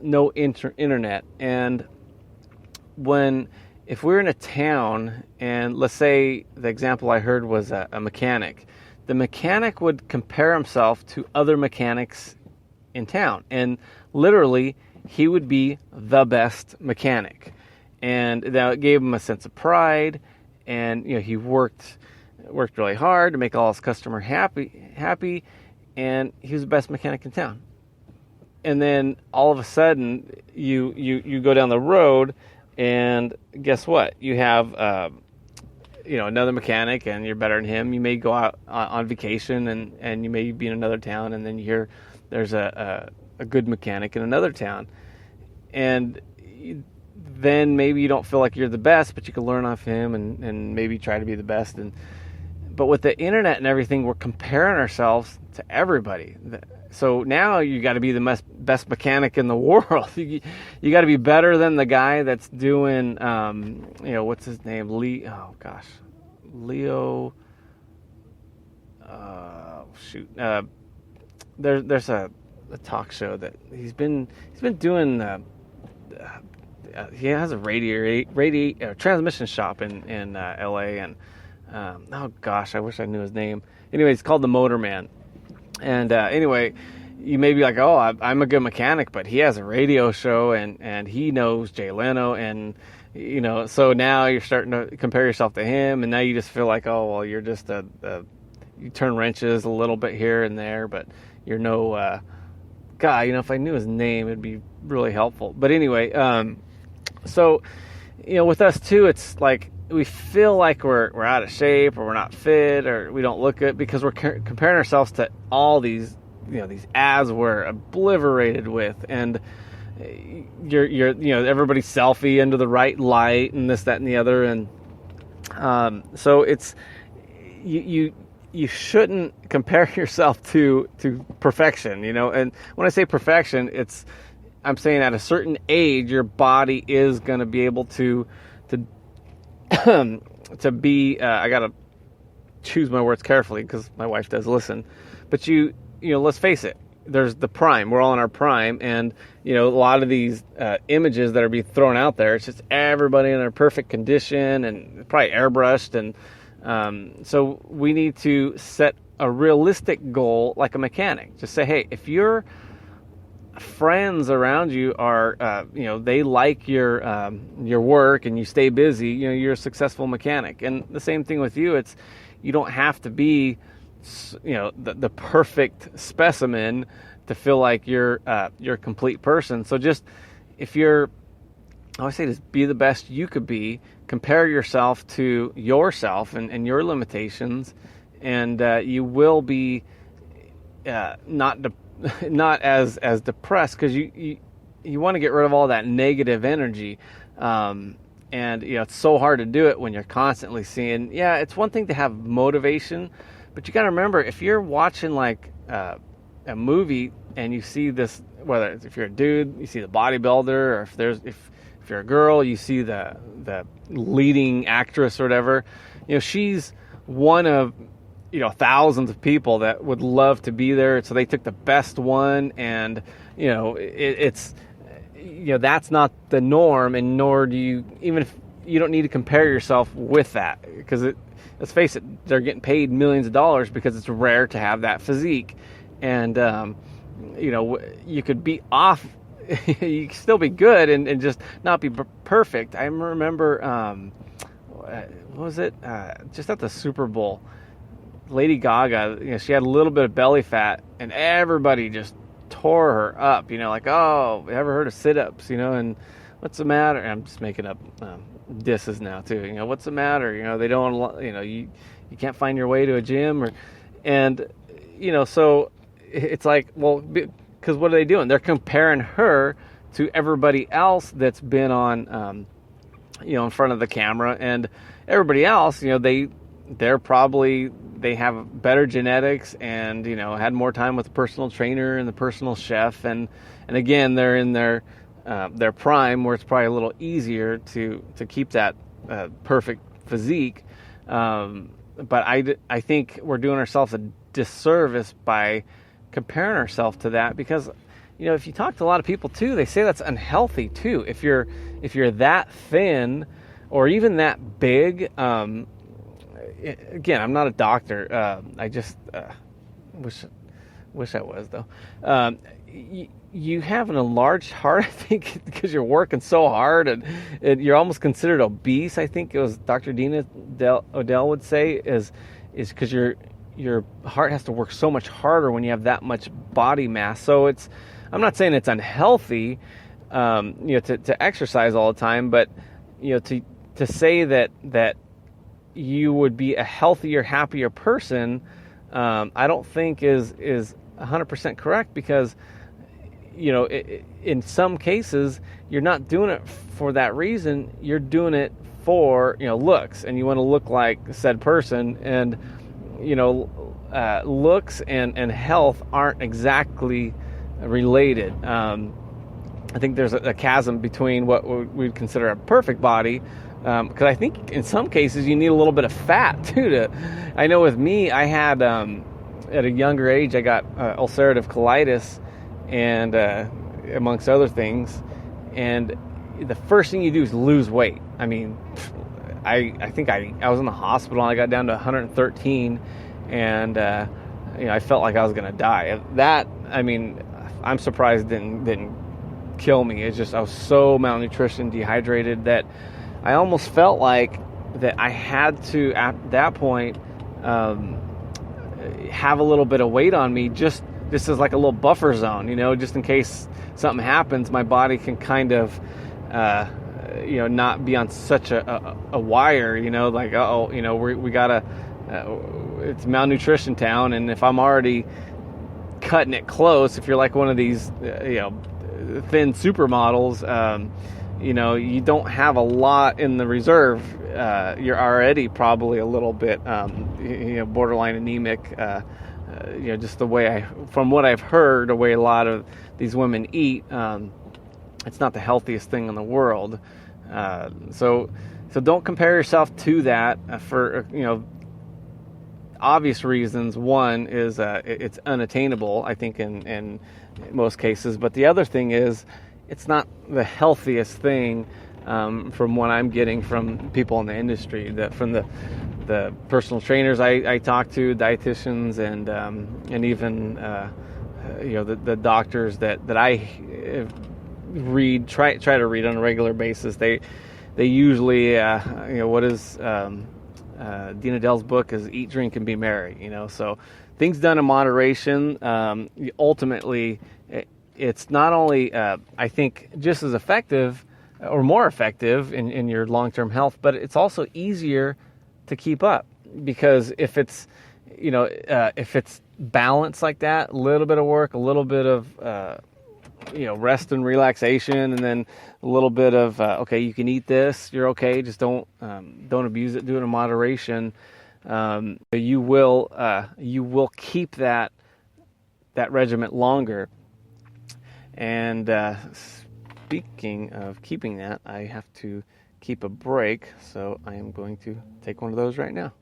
no internet. And if we're in a town, and let's say the example I heard was a mechanic, the mechanic would compare himself to other mechanics in town, and literally he would be the best mechanic, and that gave him a sense of pride. And he worked really hard to make all his customer happy, and he was the best mechanic in town. And then all of a sudden you go down the road, and guess what? You have another mechanic, and you're better than him. You may go out on vacation, and you may be in another town, and then you hear there's a good mechanic in another town, and then maybe you don't feel like you're the best, but you can learn off him and maybe try to be the best. But with the internet and everything, we're comparing ourselves to everybody. So now you got to be the best mechanic in the world. You got to be better than the guy that's doing, what's his name? Leo. There's a talk show that he's been doing. He has a transmission shop in L.A. and I wish I knew his name. Anyway, it's called The Motorman. And anyway, you may be like, oh, I'm a good mechanic, but he has a radio show, and he knows Jay Leno, and so now you're starting to compare yourself to him, and now you just feel like, oh, well, you're just you turn wrenches a little bit here and there, but you're no guy. If I knew his name, it'd be really helpful. But anyway, so with us too, it's like we feel like we're out of shape, or we're not fit, or we don't look good because we're comparing ourselves to all these these ads we're obliterated with, and you're everybody's selfie under the right light and this, that, and the other, and so it's you shouldn't compare yourself to perfection, and when I say perfection, I'm saying at a certain age your body is going to be able to be, I gotta choose my words carefully because my wife does listen, but let's face it, there's the prime. We're all in our prime, and a lot of these images that are being thrown out there, it's just everybody in their perfect condition and probably airbrushed, and so we need to set a realistic goal like a mechanic. Just say, hey, if your friends around you are, they like your work and you stay busy, you're a successful mechanic. And the same thing with you. You don't have to be, the perfect specimen to feel like you're a complete person. So just, I always say, just be the best you could be. Compare yourself to yourself and your limitations, and you will be not as depressed, because you want to get rid of all that negative energy, and it's so hard to do it when you're constantly seeing. Yeah, it's one thing to have motivation, but you got to remember, if you're watching like a movie and you see this, whether if you're a dude, you see the bodybuilder, or if you're a girl, you see the leading actress or whatever, she's one of thousands of people that would love to be there. So they took the best one, and it's that's not the norm, and nor do you, even if you don't need to compare yourself with that, because let's face it, they're getting paid millions of dollars because it's rare to have that physique, and you could be off. You can still be good and just not be perfect. I remember what was it, just at the Super Bowl, Lady Gaga, she had a little bit of belly fat, and everybody just tore her up, like, oh, ever heard of sit-ups, and what's the matter? And I'm just making up disses now too, what's the matter? They don't, you can't find your way to a gym, so it's like, well, because what are they doing? They're comparing her to everybody else that's been on, in front of the camera, and everybody else, they have better genetics and, had more time with the personal trainer and the personal chef. And again, they're in their prime, where it's probably a little easier to keep that perfect physique. But I think we're doing ourselves a disservice by comparing ourselves to that, because if you talk to a lot of people too, they say that's unhealthy too. If you're that thin or even that big, again, I'm not a doctor. I just wish I was though. You have an enlarged heart, I think, because you're working so hard and you're almost considered obese. I think it was Dr. Dina Odell would say is because your heart has to work so much harder when you have that much body mass. So I'm not saying it's unhealthy, to exercise all the time, but to say that you would be a healthier, happier person, I don't think is 100% correct, because in some cases you're not doing it for that reason. You're doing it for looks, and you want to look like said person, and looks and health aren't exactly related. I think there's a chasm between what we'd consider a perfect body, because I think in some cases you need a little bit of fat too. I know with me, I had at a younger age I got ulcerative colitis, and amongst other things, and the first thing you do is lose weight. I mean, I think I was in the hospital and I got down to 113, and I felt like I was gonna die. That, I mean, I'm surprised didn't kill me. It's just I was so malnutrition, dehydrated, that I almost felt like that I had to, at that point, have a little bit of weight on me, just this is like a little buffer zone, just in case something happens, my body can kind of, not be on such a wire, like, we gotta, it's malnutrition town, and if I'm already cutting it close, if you're like one of these, thin supermodels, you don't have a lot in the reserve. You're already probably a little bit, borderline anemic. Just the way from what I've heard, the way a lot of these women eat, it's not the healthiest thing in the world. So don't compare yourself to that for obvious reasons. One is it's unattainable, I think, in most cases. But the other thing is it's not the healthiest thing, from what I'm getting from people in the industry, from the personal trainers I talk to, dietitians, and even the doctors that I try to read on a regular basis. They usually what is Dina Dell's book is Eat, Drink, and Be Merry. So things done in moderation. Ultimately, it's not only I think just as effective or more effective in your long-term health, but it's also easier to keep up, because if it's balanced like that, a little bit of work, a little bit of rest and relaxation, and then a little bit of okay, you can eat this, you're okay, just don't abuse it, do it in moderation. You will keep that regiment longer. And speaking of keeping that, I have to keep a break, so I am going to take one of those right now.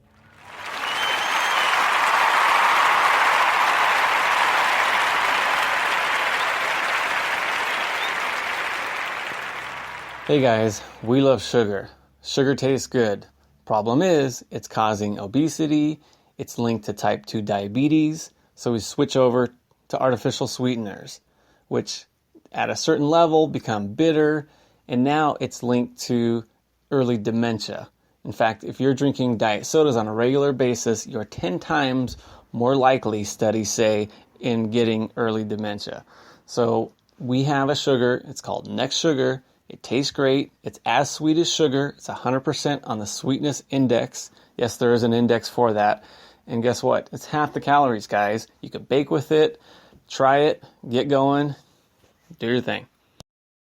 Hey guys, we love sugar. Sugar tastes good. Problem is, it's causing obesity, it's linked to type 2 diabetes, so we switch over to artificial sweeteners, which at a certain level become bitter, and now it's linked to early dementia. In fact, if you're drinking diet sodas on a regular basis, you're 10 times more likely, studies say, in getting early dementia. So we have a sugar, it's called Next Sugar. It tastes great. It's as sweet as sugar. It's 100% on the sweetness index. Yes, there is an index for that. And guess what? It's half the calories, guys. You can bake with it, try it, get going, do your thing.